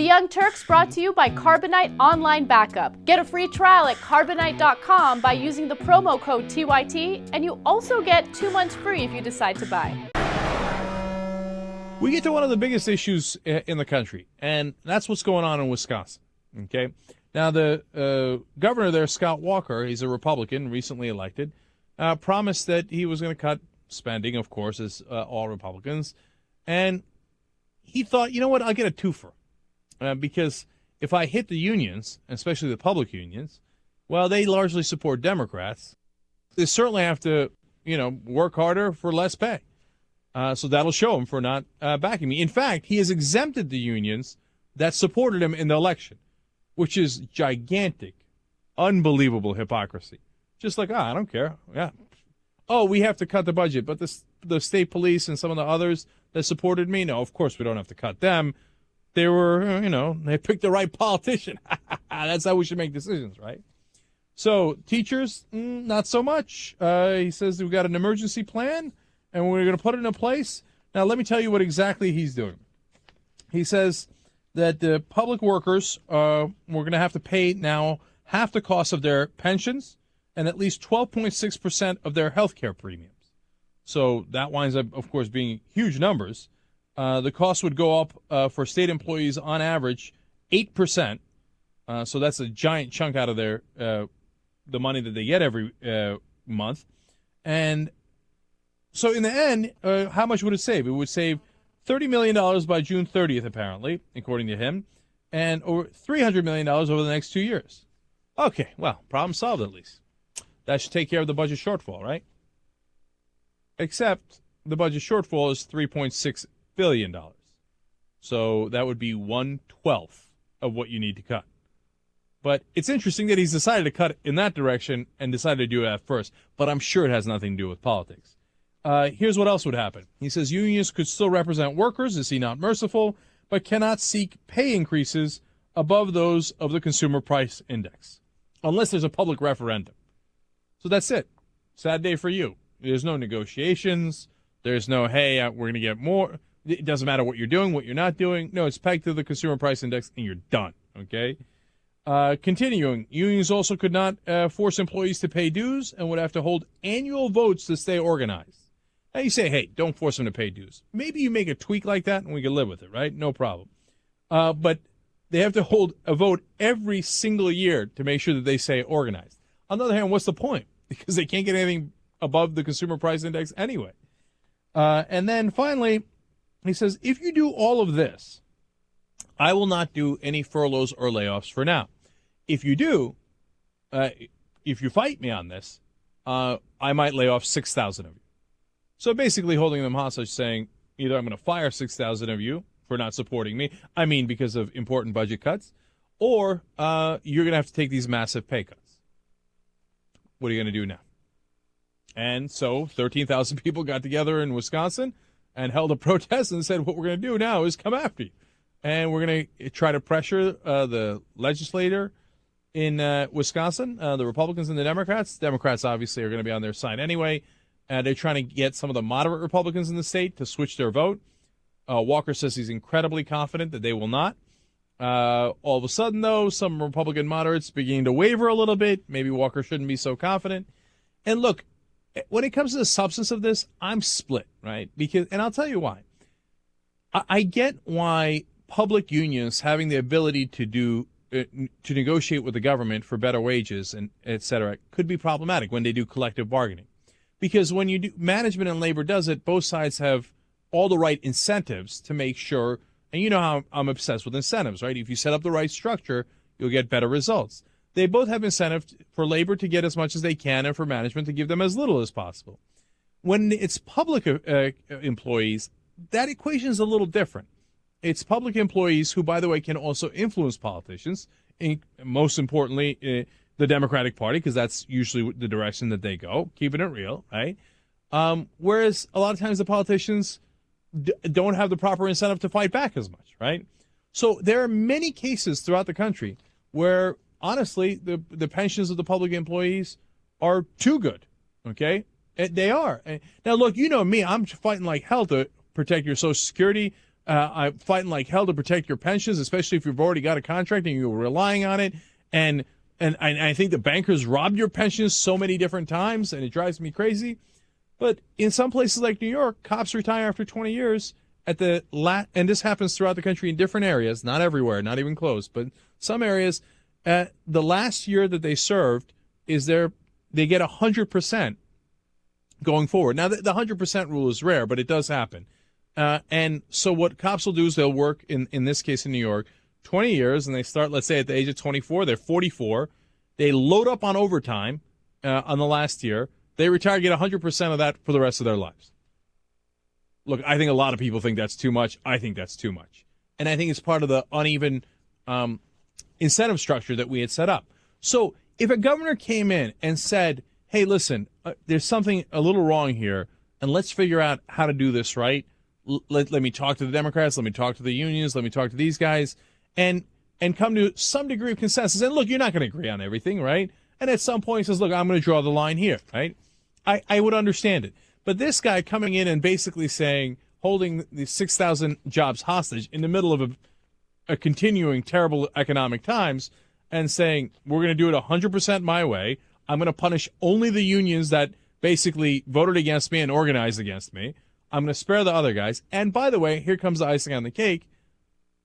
The Young Turks brought to you by Carbonite Online Backup. Get a free trial at Carbonite.com by using the promo code TYT, and you also get 2 months free if you decide to buy. We get to one of the biggest issues in the country, and that's what's going on in Wisconsin. Okay, now the governor there, Scott Walker, he's a Republican, recently elected, promised that he was going to cut spending, of course, as all Republicans, and he thought, you know what, I'll get a twofer. Because if I hit the unions, especially the public unions, well, they largely support Democrats. They certainly have to, work harder for less pay. So that'll show him for not backing me. In fact, he has exempted the unions that supported him in the election, which is gigantic, unbelievable hypocrisy. Just like, I don't care. Yeah. Oh, we have to cut the budget, but the state police and some of the others that supported me, no, of course we don't have to cut them. They were, they picked the right politician. That's how we should make decisions, right? So teachers, not so much. He says we've got an emergency plan, and we're going to put it in place. Now, let me tell you what exactly he's doing. He says that the public workers, we're going to have to pay now half the cost of their pensions and at least 12.6% of their health care premiums. So that winds up, of course, being huge numbers. The cost would go up for state employees on average 8%. So that's a giant chunk out of their the money that they get every month. And so in the end, how much would it save? It would save $30 million by June 30th, apparently, according to him, and over $300 million over the next 2 years. Okay, well, problem solved at least. That should take care of the budget shortfall, right? Except the budget shortfall is $3.6 billion. So that would be 1/12 of what you need to cut. But it's interesting that he's decided to cut in that direction and decided to do it at first. But I'm sure it has nothing to do with politics. Here's what else would happen. He says unions could still represent workers, is he not merciful, but cannot seek pay increases above those of the Consumer Price Index, unless there's a public referendum. So that's it. Sad day for you. There's no negotiations. There's no, hey, we're going to get more. It doesn't matter what you're doing, what you're not doing. No, it's pegged to the Consumer Price Index, and you're done, okay? Continuing, unions also could not force employees to pay dues and would have to hold annual votes to stay organized. Now, you say, hey, don't force them to pay dues. Maybe you make a tweak like that, and we can live with it, right? No problem. But they have to hold a vote every single year to make sure that they stay organized. On the other hand, what's the point? Because they can't get anything above the Consumer Price Index anyway. And then finally, he says, if you do all of this, I will not do any furloughs or layoffs for now. If you do, if you fight me on this, I might lay off 6,000 of you. So basically holding them hostage, saying either I'm going to fire 6,000 of you for not supporting me, because of important budget cuts, or you're going to have to take these massive pay cuts. What are you going to do now? And so 13,000 people got together in Wisconsin and held a protest and said, what we're going to do now is come after you. And we're going to try to pressure the legislator in Wisconsin, the Republicans and the Democrats. Democrats obviously are going to be on their side anyway. They're trying to get some of the moderate Republicans in the state to switch their vote. Walker says he's incredibly confident that they will not. All of a sudden, though, some Republican moderates beginning to waver a little bit. Maybe Walker shouldn't be so confident. And look, when it comes to the substance of this, I'm split, right? And I'll tell you why. I get why public unions having the ability to negotiate with the government for better wages and et cetera could be problematic when they do collective bargaining. Because when you do, management and labor does it, both sides have all the right incentives to make sure. And you know how I'm obsessed with incentives, right? If you set up the right structure, you'll get better results. They both have incentive for labor to get as much as they can and for management to give them as little as possible. When it's public employees, that equation is a little different. It's public employees who, by the way, can also influence politicians, most importantly, the Democratic Party, because that's usually the direction that they go, keeping it real, right? Whereas a lot of times the politicians don't have the proper incentive to fight back as much, right? So there are many cases throughout the country where, honestly, the pensions of the public employees are too good, okay? They are. Now, look, you know me. I'm fighting like hell to protect your Social Security. fighting like hell to protect your pensions, especially if you've already got a contract and you're relying on it. And I think the bankers robbed your pensions so many different times, and it drives me crazy. But in some places like New York, cops retire after 20 years and this happens throughout the country in different areas, not everywhere, not even close, but some areas, the last year that they served they get 100% going forward. Now, the 100% rule is rare, but it does happen. And so what cops will do is they'll work, in this case in New York, 20 years, and they start, let's say, at the age of 24. They're 44. They load up on overtime on the last year. They retire, get 100% of that for the rest of their lives. Look, I think a lot of people think that's too much. I think that's too much. And I think it's part of the uneven incentive structure that we had set up. So if a governor came in and said, hey, listen, there's something a little wrong here, and let's figure out how to do this right. Let me talk to the Democrats. Let me talk to the unions. Let me talk to these guys and come to some degree of consensus. And look, you're not going to agree on everything, right? And at some point he says, look, I'm going to draw the line here, right? I would understand it. But this guy coming in and basically saying, holding the 6,000 jobs hostage in the middle of a continuing terrible economic times and saying, we're going to do it 100% my way. I'm going to punish only the unions that basically voted against me and organized against me. I'm going to spare the other guys. And by the way, here comes the icing on the cake.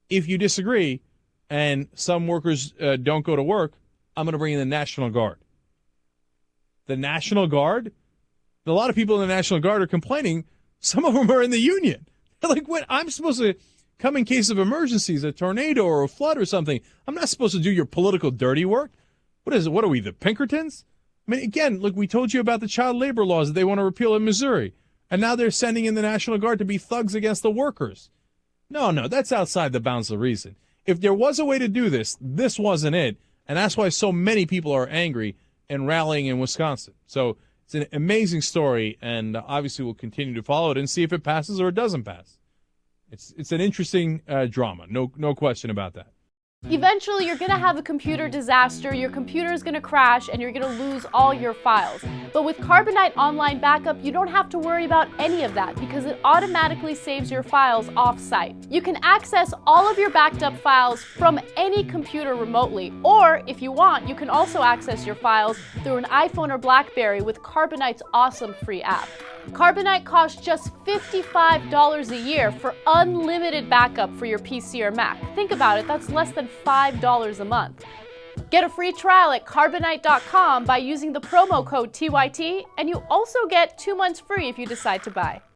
If you disagree and some workers don't go to work, I'm going to bring in the National Guard. The National Guard? A lot of people in the National Guard are complaining. Some of them are in the union. They're like, when I'm supposed to come in case of emergencies, a tornado or a flood or something, I'm not supposed to do your political dirty work. What is it? What are we, the Pinkertons? I mean, again, look, we told you about the child labor laws that they want to repeal in Missouri. And now they're sending in the National Guard to be thugs against the workers. No, that's outside the bounds of reason. If there was a way to do this, this wasn't it. And that's why so many people are angry and rallying in Wisconsin. So it's an amazing story, and obviously we'll continue to follow it and see if it passes or it doesn't pass. It's an interesting drama, no question about that. Eventually, you're going to have a computer disaster, your computer is going to crash, and you're going to lose all your files. But with Carbonite Online Backup, you don't have to worry about any of that because it automatically saves your files off-site. You can access all of your backed up files from any computer remotely, or if you want, you can also access your files through an iPhone or BlackBerry with Carbonite's awesome free app. Carbonite costs just $55 a year for unlimited backup for your PC or Mac. Think about it, that's less than $5 a month. Get a free trial at Carbonite.com by using the promo code TYT, and you also get 2 months free if you decide to buy.